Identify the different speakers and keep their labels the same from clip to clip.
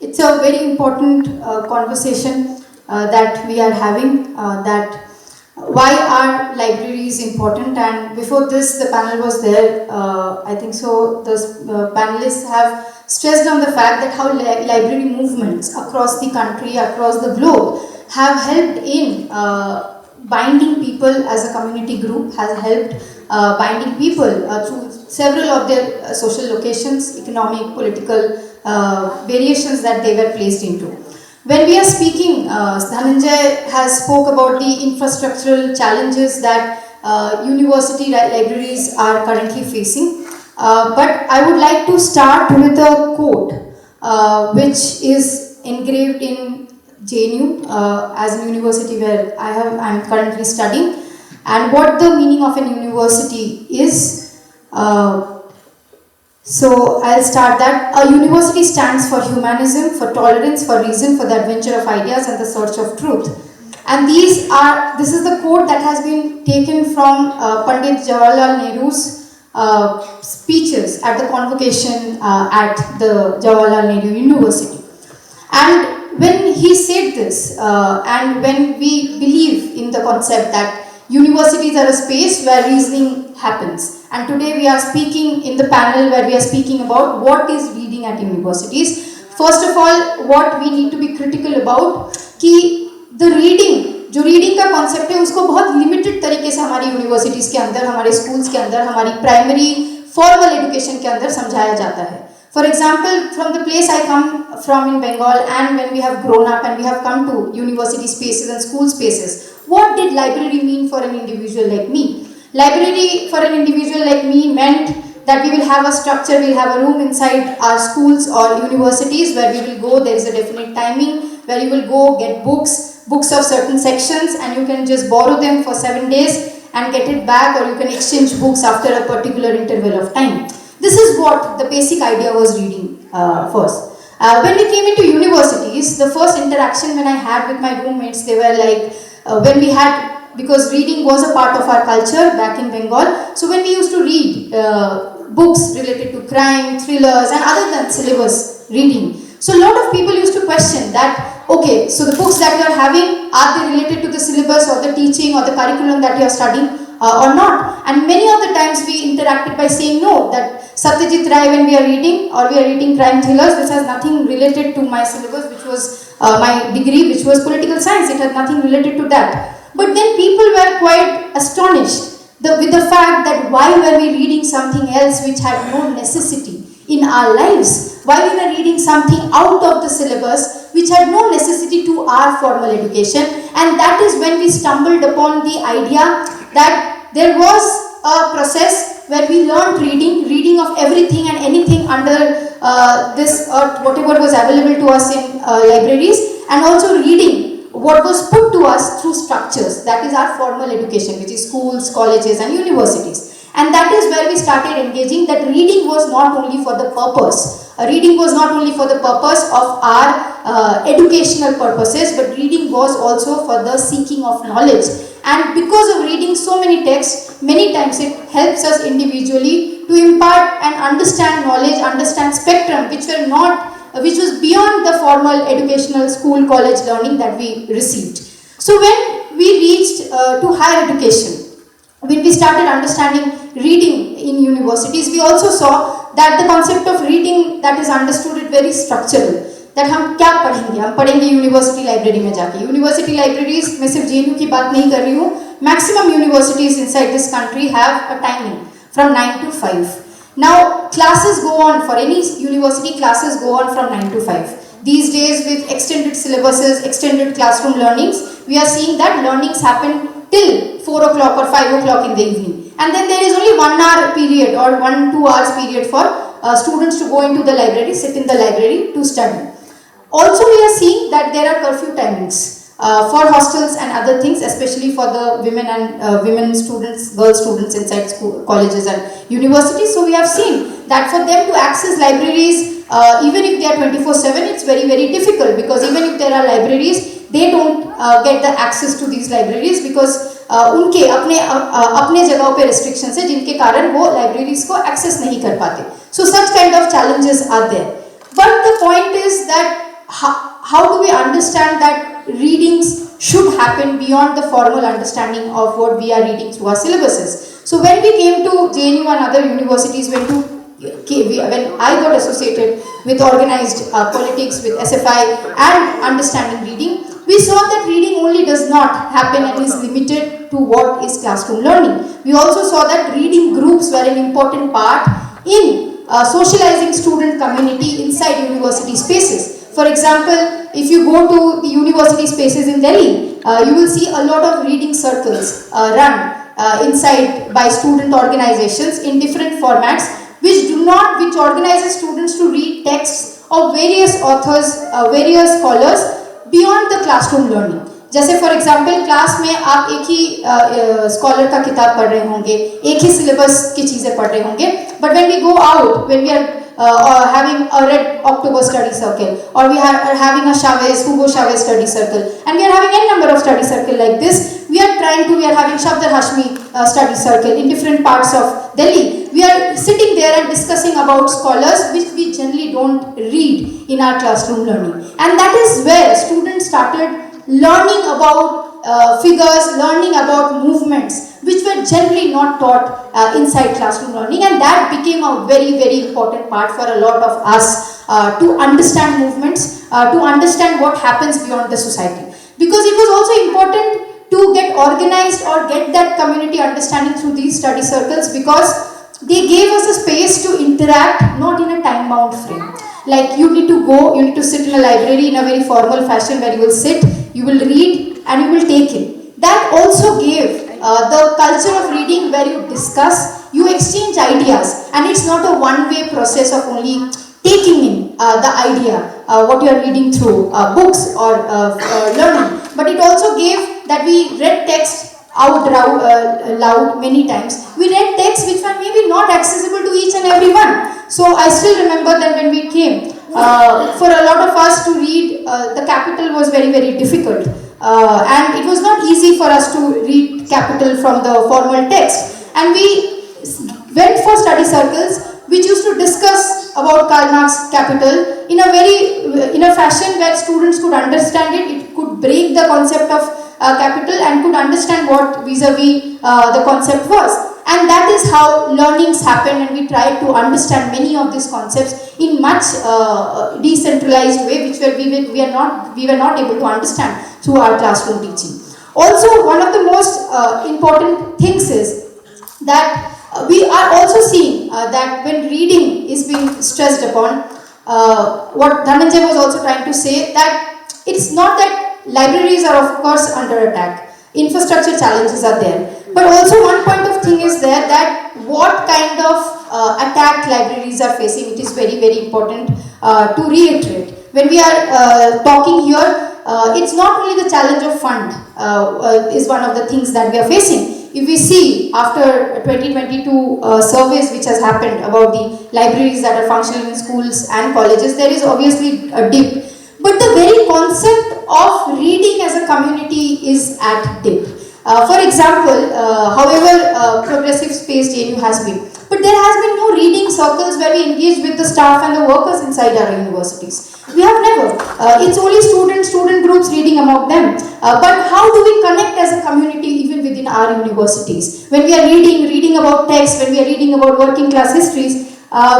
Speaker 1: it's a very important conversation that we are having, that why are libraries important. And before this, the panel was there, I think so, the panelists have stressed on the fact that how library movements across the country, across the globe, have helped in binding people as a community group, has helped binding people through several of their social locations, economic, political variations that they were placed into. When we are speaking, Dhananjay has spoke about the infrastructural challenges that university libraries are currently facing. But I would like to start with a quote which is engraved in JNU as a university where I am currently studying, and what the meaning of an university is. So I'll start that. A university stands for humanism, for tolerance, for reason, for the adventure of ideas and the search of truth. And this is the quote that has been taken from Pandit Jawaharlal Nehru's speeches at the convocation at the Jawaharlal Nehru University. And when he said this, and when we believe in the concept that universities are a space where reasoning happens, and today we are speaking in the panel where we are speaking about what is reading at universities. First of all, what we need to be critical about कि the reading, जो reading का concept है उसको बहुत limited तरीके से हमारी universities के अंदर, हमारे schools के अंदर, हमारी primary formal education के अंदर समझाया जाता है. For example, from the place I come from in Bengal, and when we have grown up and we have come to university spaces and school spaces, what did library mean for an individual like me? Library for an individual like me meant that we will have a structure, we'll have a room inside our schools or universities where we will go, there is a definite timing, where you will go get books of certain sections, and you can just borrow them for 7 days and get it back, or you can exchange books after a particular interval of time. This is what the basic idea was reading first. When we came into universities, the first interaction when I had with my roommates, they were like, when we had, because reading was a part of our culture back in Bengal, so when we used to read books related to crime, thrillers, and other than syllabus reading, so a lot of people used to question that, okay, so the books that you are having, are they related to the syllabus or the teaching or the curriculum that you are studying or not? And many of the times we interacted by saying no, that Satyajit Ray when we are reading, or we are reading crime thrillers, this has nothing related to my syllabus, which was my degree, which was political science, it had nothing related to that. But then people were quite astonished with the fact that why were we reading something else which had no necessity in our lives? Why we were reading something out of the syllabus which had no necessity to our formal education? And that is when we stumbled upon the idea that there was a process where we learned reading of everything and anything under this earth, whatever was available to us in libraries, and also reading what was put to us through structures, that is our formal education, which is schools, colleges and universities. And that is where we started engaging that reading was not only for the purpose, reading was not only for the purpose of our educational purposes, but reading was also for the seeking of knowledge. And because of reading so many texts, many times it helps us individually to impart and understand knowledge, understand spectrum, which was beyond the formal educational school, college learning that we received. So when we reached to higher education, when we started understanding reading in universities, we also saw that the concept of reading that is understood is very structural. That हम क्या पढ़ेंगे? हम पढ़ेंगे university library में जाके. University libraries मैं सिर्फ JNU की बात नहीं कर रही हूँ. Maximum universities inside this country have a timing from 9 to 5. Now classes go on, for any university classes go on from 9 to 5. These days with extended syllabuses, extended classroom learnings, we are seeing that learnings happen till 4 o'clock or 5 o'clock in the evening. And then there is only 1 hour period or 1-2 hours period for students to go into the library, sit in the library to study. Also we are seeing that there are curfew timings for hostels and other things, especially for the women and women students, girl students inside school, colleges and universities. So we have seen that for them to access libraries, even if they are 24/7, it's very, very difficult, because even if there are libraries, they don't get the access to these libraries because उनके अपने जगहों पे restrictions है जिनके कारण वो libraries को access नहीं कर पाते. So such kind of challenges are there. But the point is that how do we understand that readings should happen beyond the formal understanding of what we are reading through our syllabuses. So when we came to JNU and other universities, when I got associated with organized politics, with SFI and understanding reading, we saw that reading only does not happen and is limited to what is classroom learning. We also saw that reading groups were an important part in socializing student community inside university spaces. For example, if you go to the university spaces in Delhi, you will see a lot of reading circles run inside by student organizations in different formats, which organizes students to read texts of various authors, various scholars beyond the classroom learning. जैसे for example class में आप एक ही scholar का किताब पढ़ रहे होंगे, एक ही सिलेबस की चीज़ें पढ़ रहे होंगे, but when we go out, when we are having a Red October study circle, or we are having a Hugo Chavez study circle, and we are having any number of study circle like this. We are having Shabdar Hashmi study circle in different parts of Delhi. We are sitting there and discussing about scholars which we generally don't read in our classroom learning, and that is where students started learning about figures, learning about movements which were generally not taught inside classroom learning, and that became a very, very important part for a lot of us to understand movements, to understand what happens beyond the society. Because it was also important to get organized or get that community understanding through these study circles, because they gave us a space to interact, not in a time-bound frame. Like you need to go, you need to sit in a library in a very formal fashion where you will sit, you will read and you will take in. That also gave the culture of reading where you discuss, you exchange ideas, and it's not a one-way process of only taking in the idea, what you are reading through books or learning, but it also gave that we read text out loud many times. We read texts which were maybe not accessible to each and every one. So I still remember that when we came, for a lot of us to read the Capital was very, very difficult. And it was not easy for us to read Capital from the formal text. And we went for study circles which used to discuss about Karl Marx's Capital in a fashion where students could understand it. It could break the concept of Capital and could understand what vis-a-vis the concept was. And that is how learnings happened, and we tried to understand many of these concepts in much decentralized way, which we were not able to understand through our classroom teaching. Also, one of the most important things is that we are also seeing that when reading is being stressed upon, what Dhananjay was also trying to say, that it's not that libraries are of course under attack, infrastructure challenges are there, but also one point of thing is there that what kind of attack libraries are facing, it is very, very important to reiterate. When we are talking here, it's not only the challenge of fund is one of the things that we are facing. If we see after 2022 surveys which has happened about the libraries that are functioning in schools and colleges, there is obviously a dip. But the very concept of reading as a community is at dip. For example, however progressive space JNU has been, but there has been no reading circles where we engage with the staff and the workers inside our universities. We have never. It's only student groups reading among them. But how do we connect as a community even within our universities? When we are reading about text, when we are reading about working class histories,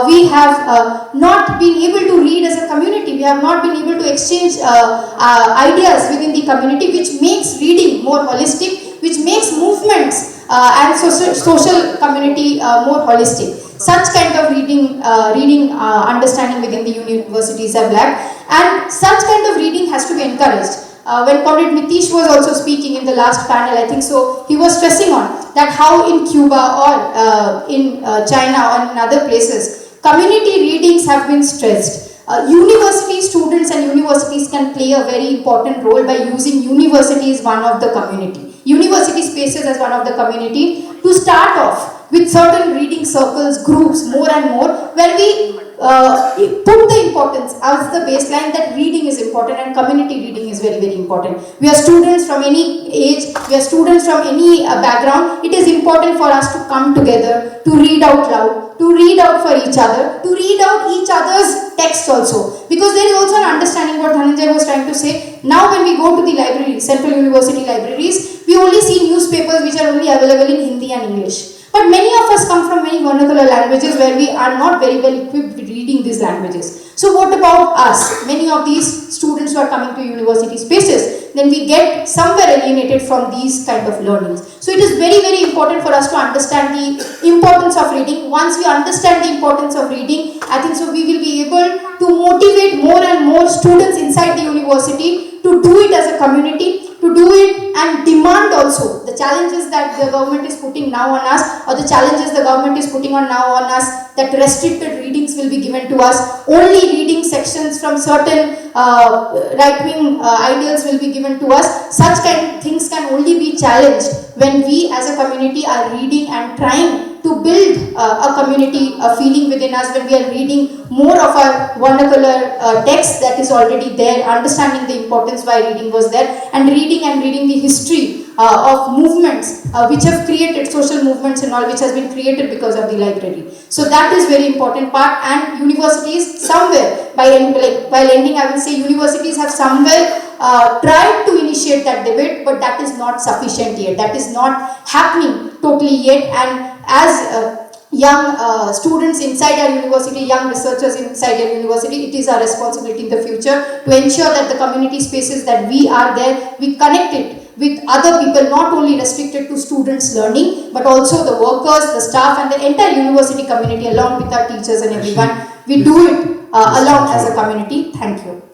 Speaker 1: we have not been able to read as a community. We have not been able to exchange ideas within the community, which makes reading more holistic, which makes movements and social community more holistic. Such kind of reading understanding within the universities have lacked, and such kind of reading has to be encouraged. When Comrade Nitish was also speaking in the last panel, I think so, he was stressing on that how in Cuba or in China or in other places, community readings have been stressed. University students and universities can play a very important role by using university as one of the community, university spaces as one of the community, to start off with certain reading circles, groups, more and more, where we put the importance as the baseline that reading is important and community reading is very, very important. We are students from any age, we are students from any background. It is important for us to come together, to read out loud, to read out for each other, to read out each other's texts also. Because there is also an understanding what Dhananjay say, now when we go to the library, Central University libraries, we only see newspapers which are only available in Hindi and English. But many of us come from many vernacular languages where we are not very well equipped with reading these languages. So what about us? Many of these students who are coming to university spaces, then we get somewhere alienated from these kind of learnings. So it is very, very important for us to understand the importance of reading. Once we understand the importance of reading, I think so we will be able to motivate more and more students inside the university to do it as a community, to do it and demand also the challenges that the government is putting now on us, or the challenges the government is putting on now on us, that restricted readings will be given to us, only reading sections from certain right-wing ideals will be given to us. Such kind of things can only be challenged when we as a community are reading and trying to build a community, a feeling within us, when we are reading more of our vernacular text that is already there, understanding the importance why reading was there, and reading the history of movements which have created social movements and all, which has been created because of the library. So that is very important part. And universities somewhere, while ending I will say, universities have somewhere tried to initiate that debate, but that is not sufficient yet. That is not happening totally yet. And as young students inside our university, young researchers inside our university, it is our responsibility in the future to ensure that the community spaces that we are there, we connect it with other people, not only restricted to students learning, but also the workers, the staff, and the entire university community, along with our teachers and everyone. We do it along as a community. Thank you.